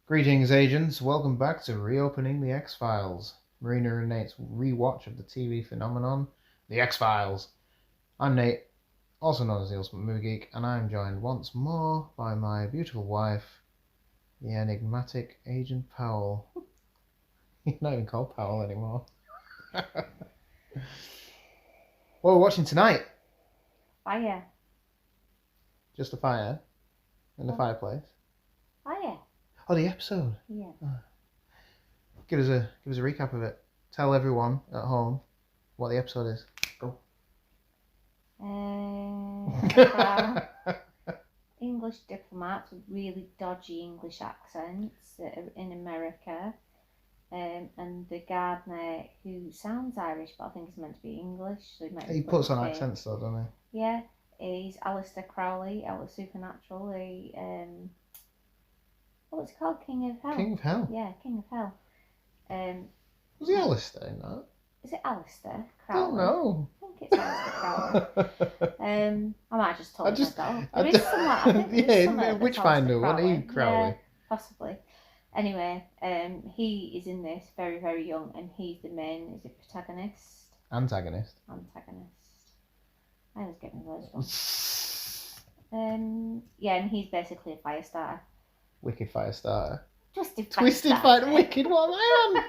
Greetings, agents. Welcome back to Reopening the X-Files, Marina and Nate's rewatch of the TV phenomenon, The X-Files. I'm Nate, also known as the Ultimate Movie Geek, and I'm joined once more by my beautiful wife, the enigmatic Agent Powell. You're not even called Powell anymore. What are we watching tonight? Fire. Just a fire in the fireplace. Fire. Oh, the episode. Yeah. Give us a recap of it. Tell everyone at home what the episode is. Go. About English diplomats with really dodgy English accents that are in America, and the gardener who sounds Irish but I think he's meant to be English. So he puts on accents though, doesn't he? Yeah, he's Alistair Crowley out of Supernatural. What's it called? King of Hell. King of Hell. Yeah, King of Hell. Was he Alistair in that? Is it Alistair I Crowley? don't know. I think it's Alistair Crowley. I might just told myself. There is some Witchfinder, wasn't he, Crowley? Yeah, possibly. Anyway, he is in this very, very young, and he's the main, is it protagonist? Antagonist. I always get my words wrong. Yeah, and he's basically a fire starter. Wicked fire starter. Twisted fire. Wicked, what am I on?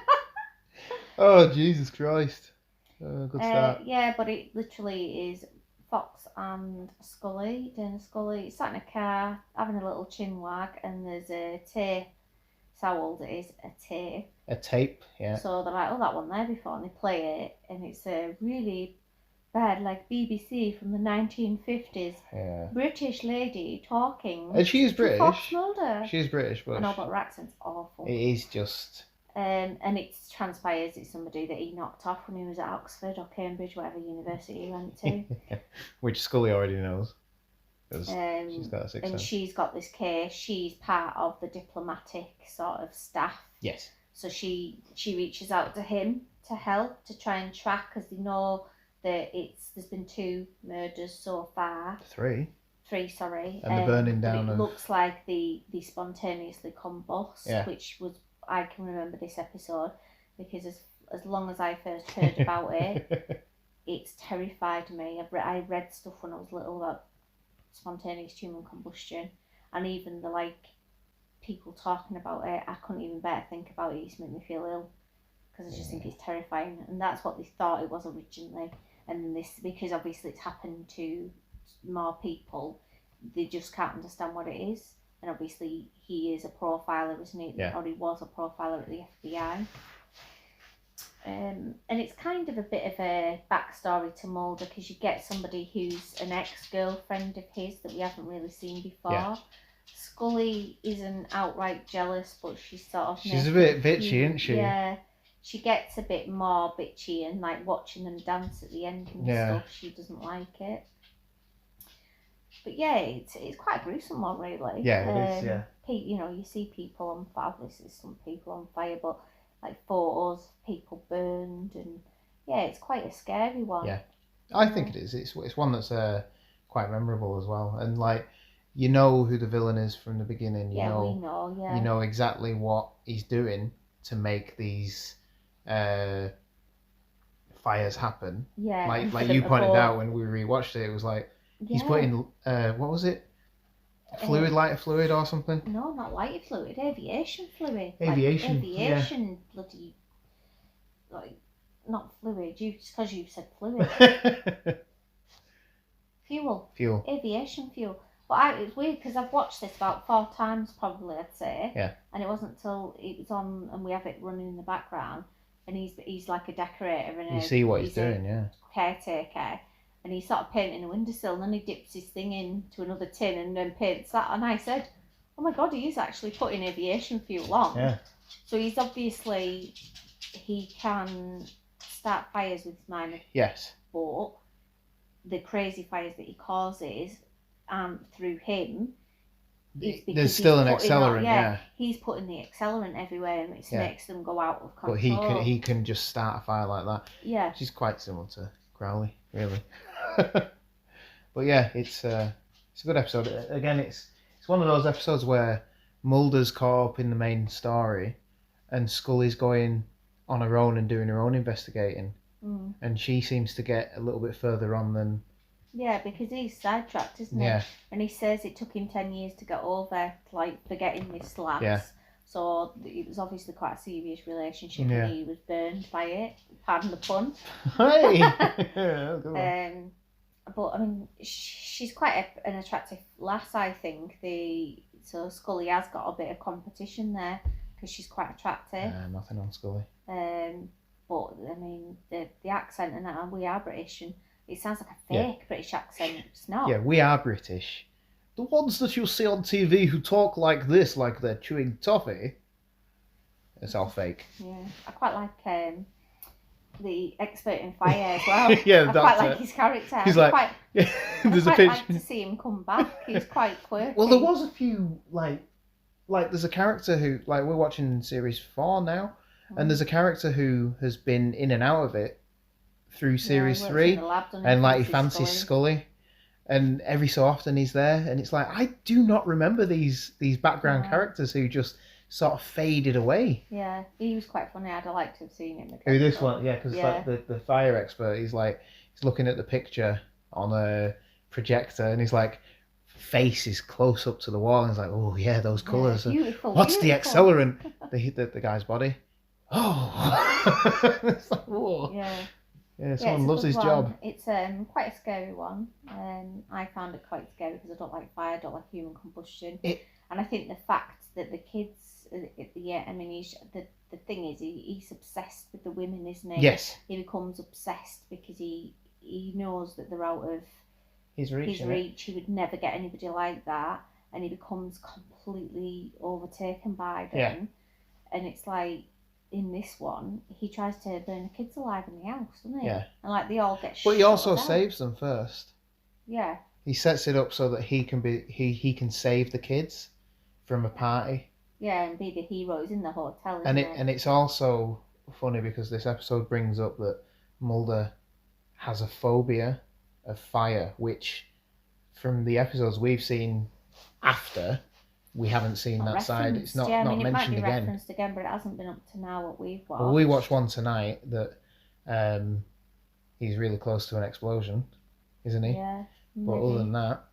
Oh, Jesus Christ. Good start. Yeah, but it literally is Fox and Scully, Dana Scully, sat in a car, having a little chin wag, and there's a tape. That's how old it is, a tape. A tape, yeah. So they're like, oh, that one there before, and they play it, and it's a really bad, like BBC from the 1950s. Yeah. British lady talking. And she is British. Fox Mulder. She is British, but I know, but her accent's awful. it is just. And it transpires it's somebody that he knocked off when he was at Oxford or Cambridge, whatever university he went to. Which Scully already knows. Because she's got a sixth and sense. she's got this case. She's part of the diplomatic sort of staff. Yes. So she reaches out to him to help, to try and track, because they know that there's been 2 murders so far. 3, sorry. And the burning down but it of... looks like they spontaneously combust, Yeah. which was, I can remember this episode, because as long as I first heard about it, it's terrified me. I read stuff when I was little about spontaneous human combustion, and even the people talking about it, I couldn't even bear to think about it. It used to make me feel ill, because I just think it's terrifying, and that's what they thought it was originally. And this, because obviously it's happened to more people, they just can't understand what it is. And obviously he is a profiler, isn't he? Yeah. Or he was a profiler at the FBI. And it's kind of a bit of a backstory to Mulder, because you get somebody who's an ex-girlfriend of his that we haven't really seen before. Yeah. Scully isn't outright jealous, but she's sort of... She's a bit bitchy, isn't she? Yeah. She gets a bit more bitchy, and watching them dance at the end and stuff, she doesn't like it. But yeah, it's quite a gruesome one, really. Yeah, it is, yeah. You see people on fire, obviously some people on fire, but photos of people burned, and yeah, it's quite a scary one. Yeah, I think it is. It's one that's quite memorable as well, and you know who the villain is from the beginning. We know. Yeah, you know exactly what he's doing to make these fires happen. Yeah, like you pointed out when we rewatched it, it was he's putting what was it? Lighter fluid or something? No, not lighter fluid, aviation fluid. Aviation, bloody, not fluid, because you said fluid. Fuel. Aviation fuel. But it's weird, because I've watched this about 4 times probably, I'd say. Yeah. And it wasn't until it was on and we have it running in the background, and he's like a decorator and you see what he's doing, yeah. Caretaker. And he's sort of painting a windowsill, and then he dips his thing into another tin and then paints that. And I said, oh my God, he is actually putting aviation fuel on. Yeah. So he's obviously, he can start fires with his mind. Yes. But the crazy fires that he causes, through him, there's still an accelerant, yeah. He's putting the accelerant everywhere, and it makes them go out of control. But he can just start a fire like that. Yeah. Which is quite similar to Crowley, really. But yeah, it's a good episode. Again, it's one of those episodes where Mulder's caught up in the main story, and Scully's going on her own and doing her own investigating, and she seems to get a little bit further on than. Yeah, because he's sidetracked, isn't he? Yeah. And he says it took him 10 years to get over, like, forgetting this lass. Yeah. So it was obviously quite a serious relationship, Yeah. and he was burned by it. Pardon the pun. Hey. Good one. But I mean, she's quite an attractive lass, I think. So Scully has got a bit of competition there because she's quite attractive. Nothing on Scully. But I mean, the accent and that, we are British, and it sounds like a fake British accent. It's not. Yeah, we are British. The ones that you see on TV who talk like this, like they're chewing toffee, it's all fake. Yeah, I quite like the expert in fire as well. Yeah, I quite like his character. He's like, there's a picture. I'd like to see him come back. He's quite quirky. Well, there was a few like there's a character who we're watching series 4 now, and there's a character who has been in and out of it through series 3, and he fancies Scully, and every so often he's there, and it's like I do not remember these background characters who just sort of faded away. Yeah, he was quite funny. I'd like to have seen him. Who this one? Yeah, because the fire expert. He's looking at the picture on a projector, and he's like, face is close up to the wall, and he's like, oh yeah, those colours. Beautiful. What's the accelerant? The guy's body. Oh, it's like, whoa. Yeah. Yeah, someone loves his job. It's quite a scary one. I found it quite scary because I don't like fire, I don't like human combustion, and I think the fact that the kids. I mean, the thing is, he's obsessed with the women, isn't he? Yes. He becomes obsessed because he knows that they're out of his reach. He would never get anybody like that, and he becomes completely overtaken by them. Yeah. And it's like in this one, he tries to burn the kids alive in the house, doesn't he? Yeah. And they all get. But he also saves them first. Yeah. He sets it up so that he can save the kids from a party. Yeah, and be the hero. He's in the hotel, and it's also funny because this episode brings up that Mulder has a phobia of fire, which from the episodes we've seen after, we haven't seen that side. It's not mentioned again. It might be referenced again, but it hasn't been up to now what we've watched. Well, we watched one tonight that he's really close to an explosion, isn't he? Yeah. But other than that,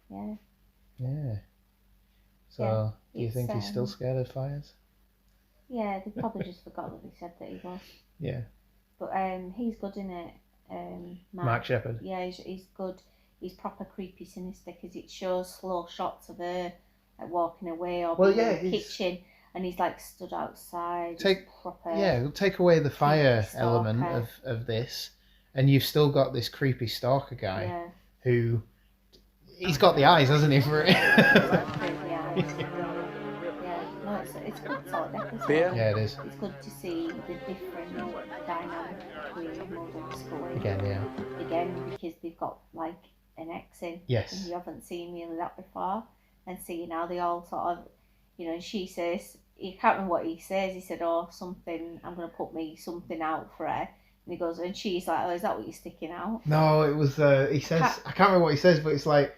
yeah. So, do you think he's still scared of fires? Yeah, they probably just forgot that they said that he was. Yeah. But he's good in it. Mark Sheppard. Yeah, he's good. He's proper creepy, sinister because it shows slow shots of her walking away or being in the kitchen, and he's stood outside. Take away the fire element of this, and you've still got this creepy stalker guy who. He's got the eyes, hasn't he, for it? It's good solid episode. Yeah, it is. It's good to see the different dynamic between Mulder and Scully. Again, because they've got an ex in. Yes. And you haven't seen really that before. And seeing how they all sort of, and she says, you can't remember what he says. He said, something, I'm going to put something out for her. And he goes, and she's like, is that what you're sticking out? No, it was, he says, I can't remember what he says, but it's like,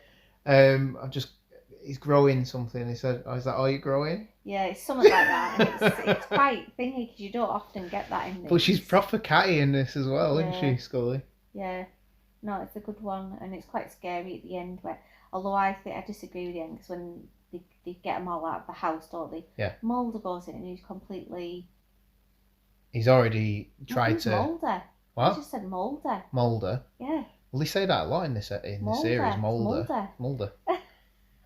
he's growing something. He said, is that all you're growing? Yeah, it's something like that. And it's quite thingy because you don't often get that in this. But she's proper catty in this as well, isn't she, Scully? Yeah. No, it's a good one, and it's quite scary at the end. Although I disagree with the end because when they get them all out of the house, don't they? Yeah. Mulder goes in and he's completely. He's already tried to. Mulder. What? I just said Mulder. Mulder. Yeah. Well, they say that a lot in this series. Mulder.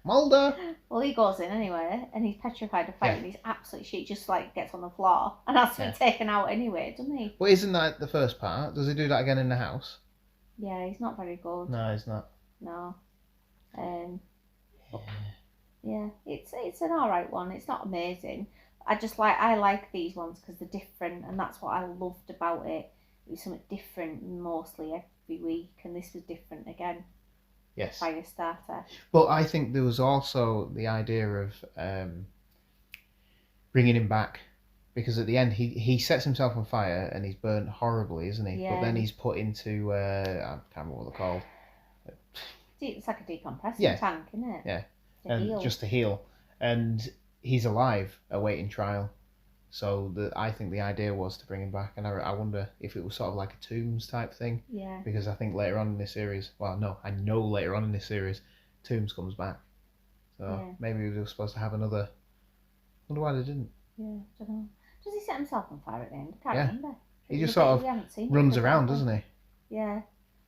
Well, he goes in anyway, and he's petrified of fighting. He's absolutely shit. Just gets on the floor and has to be taken out anyway, doesn't he? Well, isn't that the first part? Does he do that again in the house? Yeah, he's not very good. No, he's not. No. Yeah, it's an alright one. It's not amazing. I like these ones because they're different, and that's what I loved about it. It was something different mostly every week, and this was different again. Yes. Firestarter. But I think there was also the idea of bringing him back, because at the end he sets himself on fire and he's burnt horribly, isn't he? Yeah. But then he's put into I can't remember what they're called. It's like a decompressing tank, isn't it? Yeah. And just to heal. And he's alive, awaiting trial. So I think the idea was to bring him back, and I wonder if it was sort of like a Tombs type thing. Yeah. Because I think later on in this series, well, no, I know later on in this series, Tombs comes back. So maybe we were supposed to have another. Wonder why they didn't. Yeah, I don't know. Does he set himself on fire at the end? I can't remember. He just sort of runs around, doesn't he? Yeah.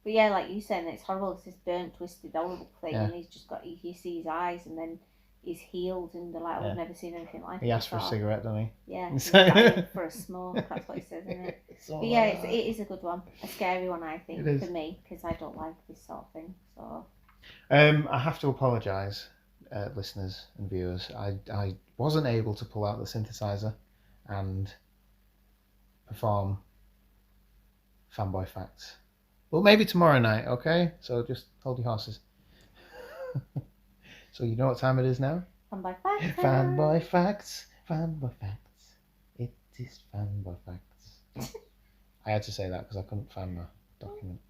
But yeah, like you said, it's horrible. It's this burnt, twisted, horrible thing, and he's just got. You see his eyes, and then he's healed, and they're like, "I've never seen anything like it." He asks for a cigarette, doesn't he? Yeah, he's got for a smoke. That's what he says, isn't it? But yeah, it is a good one, a scary one, I think, for me, because I don't like this sort of thing. So, I have to apologise, listeners and viewers. I wasn't able to pull out the synthesizer and perform fanboy facts. Well, maybe tomorrow night, okay? So just hold your horses. So you know what time it is now? Fanboy facts. Fanboy facts. Fanboy facts. It is fanboy facts. I had to say that because I couldn't find my document.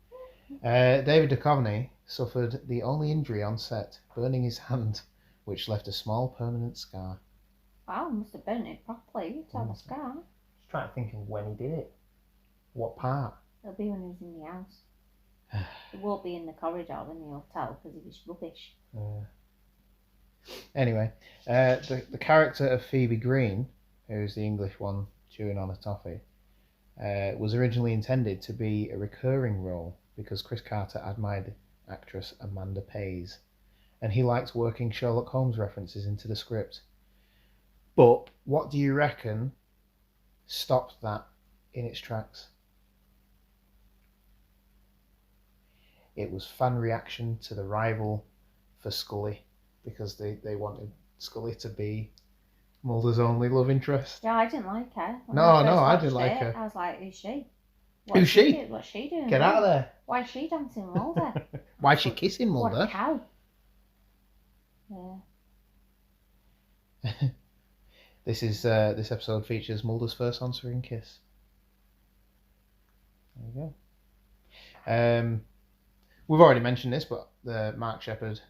David Duchovny suffered the only injury on set, burning his hand, which left a small permanent scar. Wow, must have burnt it properly to have a scar. Just trying to think of when he did it. What part? It'll be when he was in the house. It won't be in the corridor in the hotel because it was rubbish. Anyway, the character of Phoebe Green, who's the English one chewing on a toffee, was originally intended to be a recurring role because Chris Carter admired actress Amanda Pays, and he liked working Sherlock Holmes references into the script. But what do you reckon stopped that in its tracks? It was fan reaction to the rival for Scully, because they wanted Scully to be Mulder's only love interest. Yeah, I didn't like her. I didn't like her. I was like, who's she? Who's she? What's she doing? Get out of there. Why is she dancing with Mulder? Why is she kissing Mulder? What a cow. Yeah. This episode features Mulder's first on-screen kiss. There you go. We've already mentioned this, but Mark Sheppard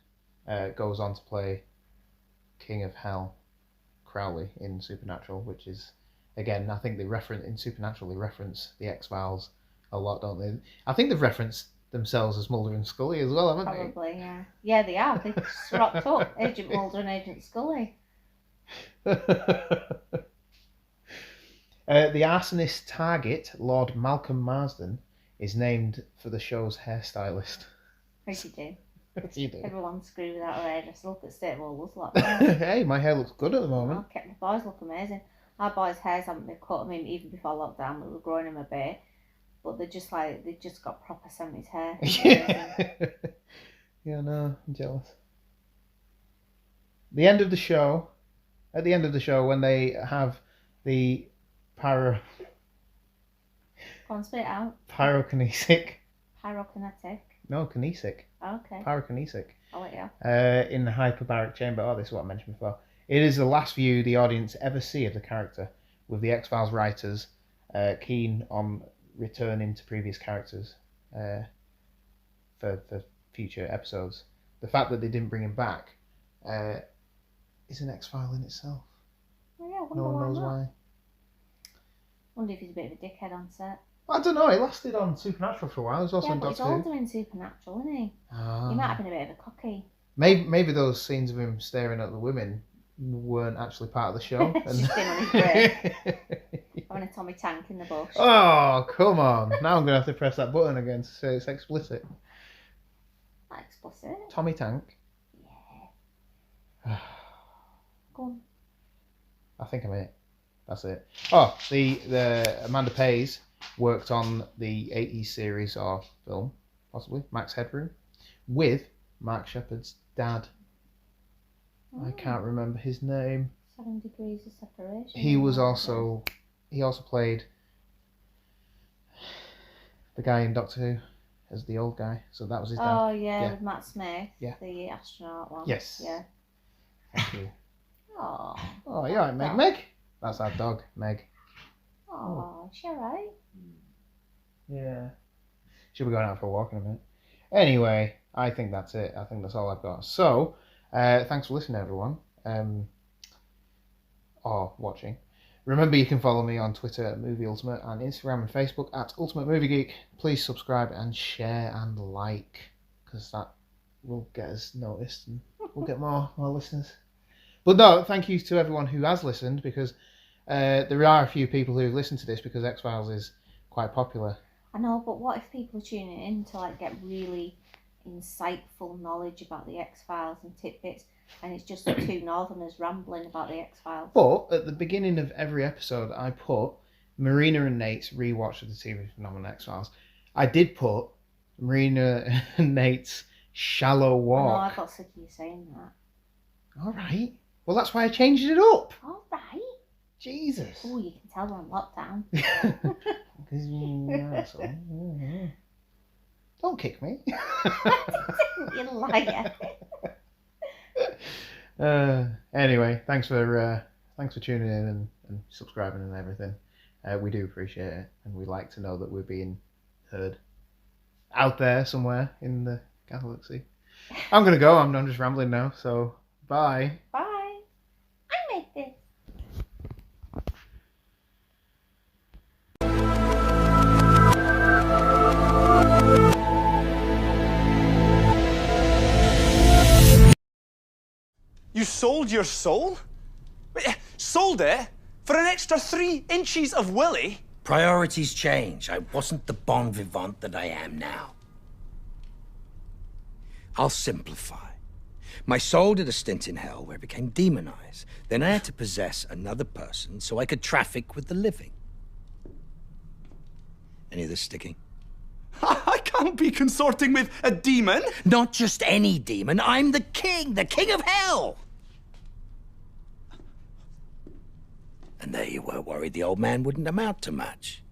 goes on to play King of Hell, Crowley, in Supernatural, which is, again, I think in Supernatural they reference the X-Files a lot, don't they? I think they've referenced themselves as Mulder and Scully as well, haven't they? Probably, yeah. Yeah, they are. They just rocked up Agent Mulder and Agent Scully. The arsonist target, Lord Malcolm Marsden, is named for the show's hairstylist. Yes, you do. Yes, you do. Everyone screw without a hairdresser. Look at State Wallers. Hey, my hair looks good at the moment. I kept my boys look amazing. Our boys' hairs haven't been cut. I mean, even before lockdown, we were growing them a bit. But they just got proper 70s hair. Yeah, no, I'm jealous. At the end of the show, when they have the Go on, spit it out. Pyrokinetic. Pyrokinetic. No, kinesic. Okay. Pyrokinetic. I'll let you. In the hyperbaric chamber. Oh, this is what I mentioned before. It is the last view the audience ever see of the character, with the X-Files writers keen on returning to previous characters for future episodes. The fact that they didn't bring him back is an X-File in itself. Oh, yeah, No one knows why. Wonder if he's a bit of a dickhead on set. I don't know. He lasted on Supernatural for a while. He was also in Doctor Who. He's older in Supernatural, isn't he? He might have been a bit of a cocky. Maybe those scenes of him staring at the women weren't actually part of the show. It's just been on his break. Having a Tommy Tank in the bush. Oh, come on. Now I'm going to have to press that button again to say it's explicit. Not explicit. Tommy Tank? Yeah. Go on. I think I'm it. That's it. Oh, the Amanda Pays worked on the 80s series or film, possibly, Max Headroom, with Mark Sheppard's dad. I can't remember his name. 7 Degrees of Separation. He also played the guy in Doctor Who as the old guy, so that was his dad. Oh yeah, with Matt Smith, the astronaut one. Yes. Yeah. Thank you. Oh, you alright, Meg? Meg? That's our dog, Meg. Oh, is she alright? Yeah. She'll be going out for a walk in a minute. Anyway, I think that's it. I think that's all I've got. So, thanks for listening, everyone. or watching. Remember, you can follow me on Twitter at Movie Ultimate and Instagram and Facebook at Ultimate Movie Geek. Please subscribe and share and like, because that will get us noticed and we'll get more listeners. But no, thank you to everyone who has listened, because there are a few people who've listened to this because X-Files is quite popular. I know, but what if people are tuning in to like get really insightful knowledge about the X-Files and tidbits, and it's just the two Northerners rambling about the X-Files? But at the beginning of every episode, I put Marina and Nate's rewatch of the TV phenomenon X-Files. I did put Marina and Nate's shallow walk. I know, I got sick of you saying that. All right. Well, that's why I changed it up. All right. Jesus. Oh, you can tell we're on lockdown. Because you're an asshole. Don't kick me. You liar. Anyway, thanks for tuning in and subscribing and everything. We do appreciate it, and we like to know that we're being heard out there somewhere in the galaxy. I'm gonna go. I'm just rambling now. So bye. Bye. I made this. You sold your soul? Sold it? For an extra 3 inches of willy? Priorities change. I wasn't the bon vivant that I am now. I'll simplify. My soul did a stint in hell where it became demonized. Then I had to possess another person so I could traffic with the living. Any of this sticking? I can't be consorting with a demon. Not just any demon. I'm the king of hell. And there you were, worried the old man wouldn't amount to much.